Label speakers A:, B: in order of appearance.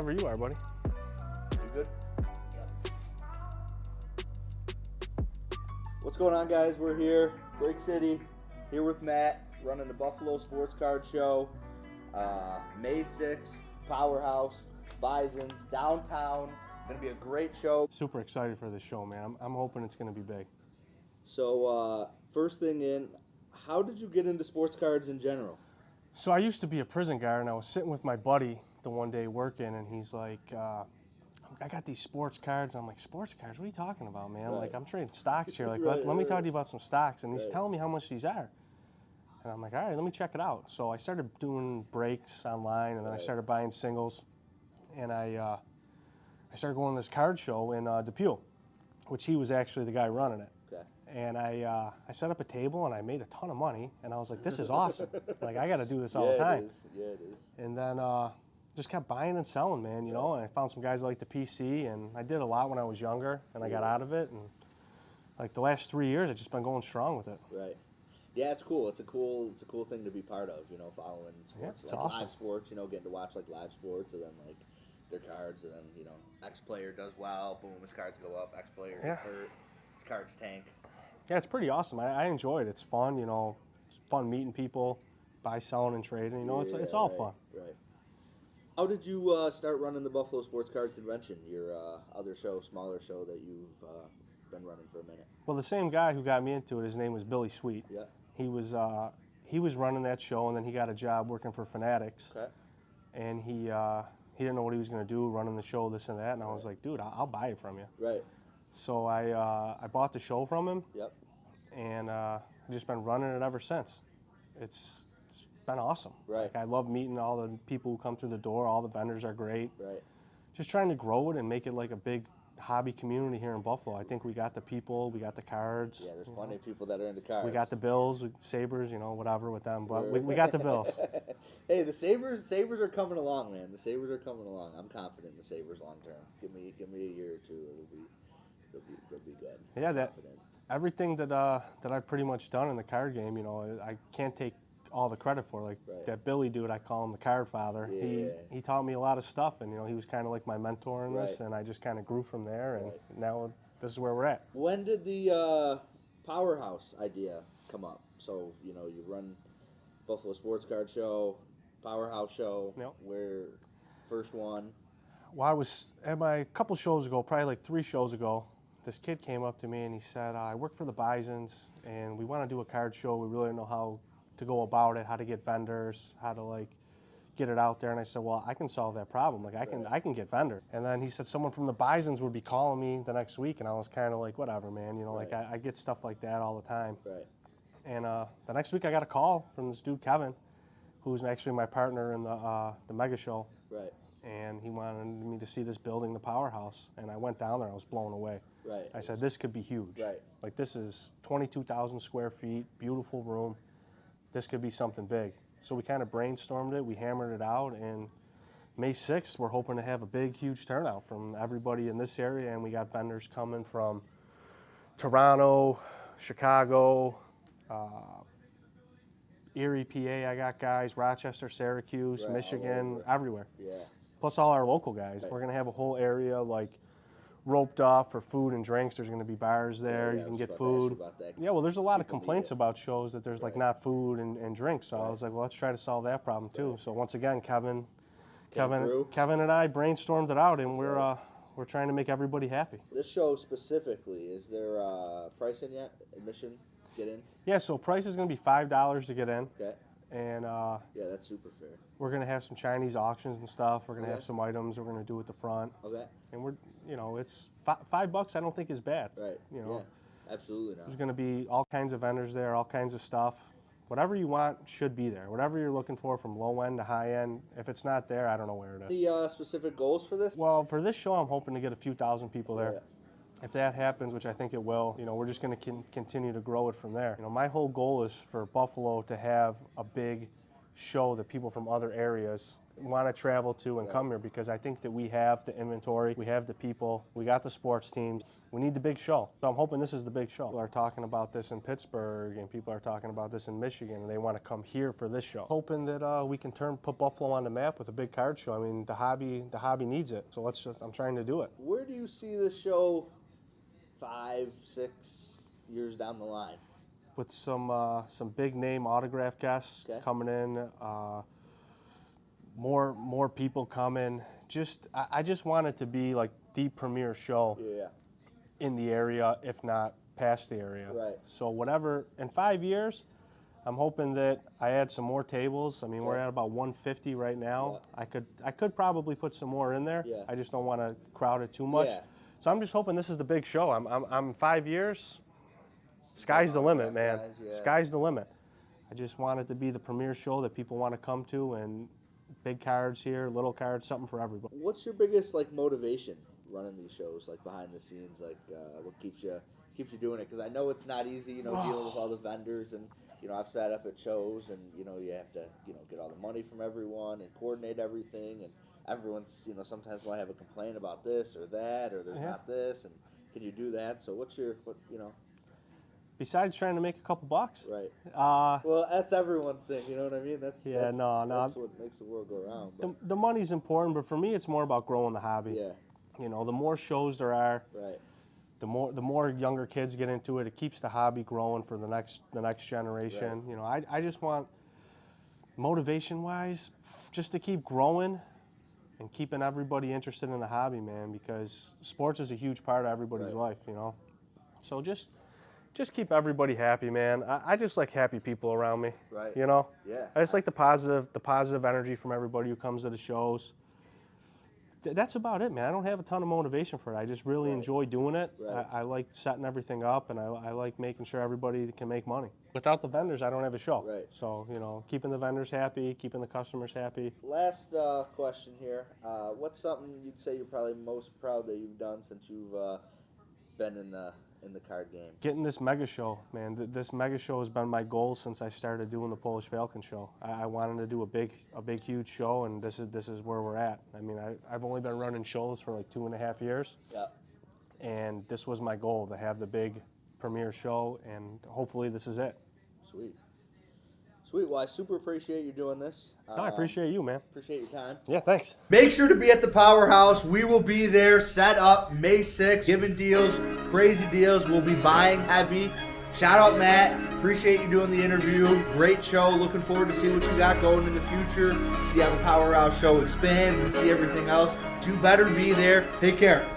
A: Whenever you are, buddy.
B: You good? What's going on, guys? We're here, Breakcity, here with Matt, running the Buffalo Sports Card Show. May 6th, Powerhouse, Bisons, downtown. Going to be a great show.
A: Super excited for this show, man. I'm hoping it's going to be big.
B: So, first thing in, how did you get into sports cards in general?
A: So I used to be a prison guard, and I was sitting with my buddy the one day working, and he's like, I got these sports cards. I'm like, sports cards? What are you talking about, man?
B: Right.
A: Like, I'm trading stocks here. Like,
B: Right,
A: let me
B: right.
A: talk to you about some stocks. And he's
B: Right.
A: telling me how much these are. And I'm like, all right, let me check it out. So I started doing breaks online, and then I
B: Right.
A: started buying singles. And I started going to this card show in Depew, which he was actually the guy running it.
B: Okay.
A: And I set up a table, and I made a ton of money. And I was like, this is awesome. Like, I got to do this all the time.
B: It is. Yeah, it is.
A: And then just kept buying and selling, man, you know. And I found some guys that like the PC, and I did a lot when I was younger, and I got out of it. And like the last 3 years, I've just been going strong with it.
B: Right. Yeah, it's cool. It's a cool thing to be part of, you know, following sports.
A: Yeah, it's
B: like
A: awesome.
B: Live sports, you know, getting to watch like live sports, and then like their cards, and then, you know, X player does well, boom, his cards go up, X player gets hurt, his cards tank.
A: Yeah, it's pretty awesome. I enjoy it. It's fun, you know. It's fun meeting people, buy, selling, and trading. You know, it's all
B: right,
A: fun.
B: Right. How did you start running the Buffalo Sports Card Convention, your other show, smaller show that you've been running for a minute?
A: Well, the same guy who got me into it, his name was Billy Sweet.
B: Yeah.
A: He was running that show, and then he got a job working for Fanatics.
B: Okay.
A: And he didn't know what he was going to do, running the show, this and that. And I was like, dude, I'll buy it from you.
B: Right.
A: So I bought the show from him.
B: Yep.
A: And I've just been running it ever since. It's been awesome.
B: Right.
A: Like, I love meeting all the people who come through the door. All the vendors are great.
B: Right.
A: Just trying to grow it and make it like a big hobby community here in Buffalo. I think we got the people, we got the cards.
B: Yeah, there's plenty of people that are into cards.
A: We got the Bills, Sabres, you know, whatever with them, but we got the Bills.
B: Hey, the Sabres are coming along, man. The Sabres are coming along. I'm confident in the Sabres long term. Give me a year or two, they'll be good.
A: Yeah,
B: I'm
A: that
B: confident.
A: everything that I've pretty much done in the card game, you know, I can't take all the credit for. Like
B: Right.
A: that Billy dude, I call him the card father.
B: Yeah.
A: He taught me a lot of stuff, and you know, he was kind of like my mentor in this,
B: Right.
A: and I just kind of grew from there, and
B: Right.
A: now this is where we're at.
B: When did the Powerhouse idea come up? So, you know, you run Buffalo Sports Card Show, Powerhouse Show.
A: Yep.
B: Where first one.
A: Well, I was at my couple shows ago, probably like 3 shows ago. This kid came up to me and he said, I work for the Bisons, and we want to do a card show. We really don't know how to go about it, how to get vendors, how to like get it out there. And I said, well, I can solve that problem. Like I can get vendors. And then he said someone from the Bisons would be calling me the next week, and I was kind of like, whatever, man. You know,
B: Right.
A: like I get stuff like that all the time.
B: Right.
A: And the next week I got a call from this dude Kevin, who's actually my partner in the mega show.
B: Right.
A: And he wanted me to see this building, the Powerhouse. And I went down there, I was blown away.
B: Right.
A: I said, this could be huge.
B: Right.
A: Like, this is 22,000 square feet, beautiful room. This could be something big. So we kind of brainstormed it, we hammered it out, and May 6th, we're hoping to have a big, huge turnout from everybody in this area, and we got vendors coming from Toronto, Chicago, Erie, PA, I got guys, Rochester, Syracuse,
B: Right, all
A: Michigan,
B: over.
A: everywhere.
B: Yeah.
A: Plus all our local guys.
B: Right.
A: We're gonna have a whole area like roped off for food and drinks. There's gonna be bars there.
B: Yeah,
A: You
B: I
A: can
B: was
A: get
B: about to ask you
A: food.
B: about that.
A: Yeah, well, there's a lot of
B: People need
A: complaints
B: it.
A: about shows that there's like
B: Right.
A: not food and drinks. So I was like, well, let's try to solve that problem too. So once again, Kevin
B: through.
A: and I brainstormed it out, and we're trying to make everybody happy.
B: This show specifically, is there pricing yet? Admission? Get in?
A: Yeah, so price is gonna be $5 to get in,
B: Okay.
A: and
B: Yeah, that's super fair.
A: we're gonna have some Chinese auctions and stuff. We're gonna
B: Okay.
A: have some items we're gonna do at the front,
B: Okay.
A: and it's $5. I don't think is bad.
B: Right.
A: You know.
B: Yeah. Absolutely
A: There's
B: not.
A: going to be all kinds of vendors there, all kinds of stuff. Whatever you want should be there. Whatever you're looking for, from low end to high end. If it's not there, I don't know where it is.
B: The specific goals for this?
A: Well, for this show, I'm hoping to get a few thousand people there.
B: Yeah.
A: If that happens, which I think it will, you know, we're just going to continue to grow it from there. You know, my whole goal is for Buffalo to have a big show that people from other areas want to travel to and come here, because I think that we have the inventory, we have the people, we got the sports teams. We need the big show. So I'm hoping this is the big show. People are talking about this in Pittsburgh, and people are talking about this in Michigan, and they want to come here for this show. Hoping that we can put Buffalo on the map with a big card show. I mean, the hobby needs it. So I'm trying to do it.
B: Where do you see this show 5, 6 years down the line?
A: With some big name autograph guests coming in, more people coming. I just want it to be like the premier show in the area, if not past the area.
B: Right.
A: So whatever, in 5 years, I'm hoping that I add some more tables. I mean, we're at about 150 right now. I could probably put some more in there. I just don't want to crowd it too much. So I'm just hoping this is the big show. I'm 5 years. Sky's the limit, man. Sky's the limit. I just want it to be the premier show that people want to come to, and big cards here, little cards, something for everybody.
B: What's your biggest motivation running these shows, behind the scenes? What keeps you doing it? Because I know it's not easy, dealing with all the vendors, and I've sat up at shows, and you have to get all the money from everyone and coordinate everything, and everyone's sometimes might have a complaint about this or that, or there's not this, and can you do that? So what?
A: Besides trying to make a couple bucks.
B: Right. Well, that's everyone's thing, you know what I mean? That's what makes the world go around.
A: The money's important, but for me, it's more about growing the hobby.
B: Yeah.
A: The more shows there are,
B: right,
A: the more younger kids get into it. It keeps the hobby growing for the next generation. Right. I just want, motivation-wise, just to keep growing and keeping everybody interested in the hobby, man, because sports is a huge part of everybody's life, So just keep everybody happy, man. I just like happy people around me.
B: Right.
A: Yeah.
B: I
A: just like the positive energy from everybody who comes to the shows. That's about it, man. I don't have a ton of motivation for it. I just really enjoy doing it.
B: Right.
A: I like setting everything up, and I like making sure everybody can make money. Without the vendors, I don't have a show.
B: Right.
A: So, keeping the vendors happy, keeping the customers happy.
B: Last question here. What's something you'd say you're probably most proud that you've done since you've been in the card game?
A: Getting this mega show, man. This mega show has been my goal since I started doing the Polish Falcon show. I wanted to do a big, huge show, and this is where we're at. I mean, I've only been running shows for 2.5 years.
B: Yeah.
A: And this was my goal, to have the big premier show, and hopefully this is it.
B: Sweet. Well, I super appreciate you doing this.
A: I appreciate you, man.
B: Appreciate your time.
A: Yeah, thanks.
B: Make sure to be at the Powerhouse. We will be there, set up May 6th, giving deals, crazy deals. We'll be buying heavy. Shout out, Matt. Appreciate you doing the interview. Great show. Looking forward to see what you got going in the future. See how the Powerhouse show expands and see everything else. You better be there. Take care.